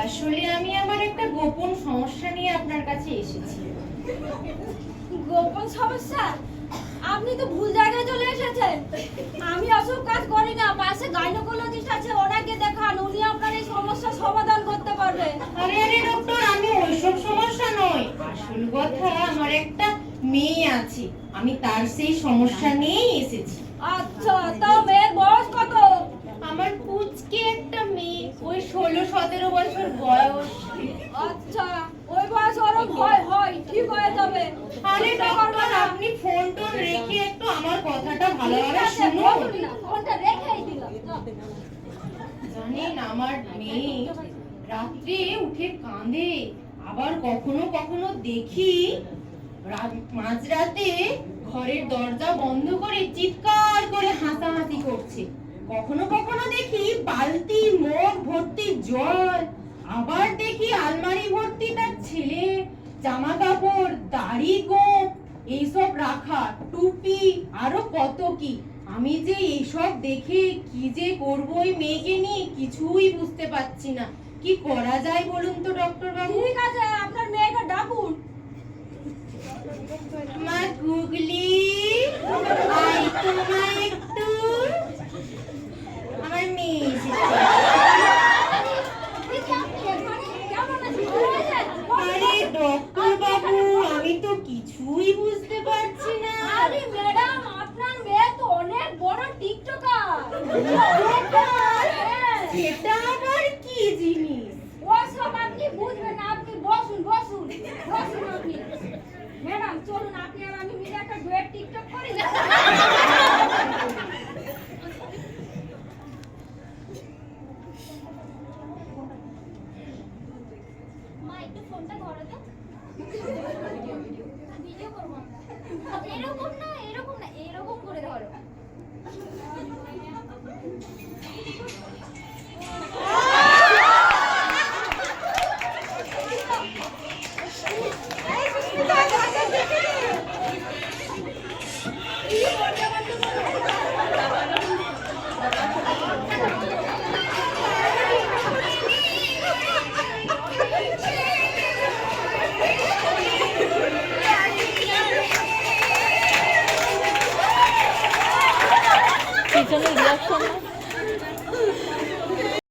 আসলে আমি আমার একটা গোপন সমস্যা নিয়ে আপনার কাছে এসেছি। গোপন সমস্যা? আপনি তো ভুল জায়গায় চলে এসেছেন। আমি অসব কাজ করি না। পাশে গাইনোকোলজিস্ট আছে, ওনাকে দেখান, উনি আপনার এই সমস্যার সমাধান করতে পারবে। আরে আরে ডক্টর, আমি ওইসব সমস্যা নয়। আসল কথা, আমার একটা মেয়ে আছে, আমি তার সেই সমস্যা নিয়েই এসেছি। আচ্ছা, তা মেয়ের বয়স কত? আমার পুচকে একটা মেয়ে, ওই 16-17 বছর বয়স। আচ্ছা, ওই বয়স ওরও ভয় হয়, ঠিক হয়ে যাবে। আরে ডক্টর, আপনি ফোন টোন রেখে একটু আমার কথাটা ভালোভাবে শুনুন। বলুন না, ফোনটা রেখেই দিলাম। জানেন, আমার মেয়ে রাত্রে উঠে কাঁদে, আবার কখনো কখনো দেখি মাঝরাতে ঘরের দরজা বন্ধ করে চিৎকার করে হাসাহাসি করছে। কখনো কখনো দেখি বালতি মগ ভর্তি জল, আবার দেখি আলমারি ভর্তি তার ছেলে জামা কাপড়, দাড়ি গোঁফ এইসব রাখা, টুপি, আরো কত কি। আমি যে এইসব দেখে কি যে করবো ওই মেয়েকে নিয়ে কিছুই বুঝতে পারছি না। কি করা যায় বলুন তো ডক্টর বাবু? ঠিক আছে, আপনার মেয়েকে ডাকুন। মা গুগলি, আই তো মা একটু। আমার মেয়ে এসেছে। আরে ডক্টর বাবু, আমি তো কিছুই বুঝতে পারছি না। আরে ম্যাডাম, আপনার মেয়ে তো অনেক বড় টিকটকার। সেটা আবার কি জিনিস? ওসব আপনি বুঝবেন না, আপনি বসুন বসুন বসুন আপনি। ম্যাডাম চলুন, আপনি আর আমি মিলে একটা ডুয়েট টিকটক করি। মা একটু ফোনটা ধরো তো, ভিডিও করবো আমরা। এরকম না এরকম না, এরকম করে ধরো।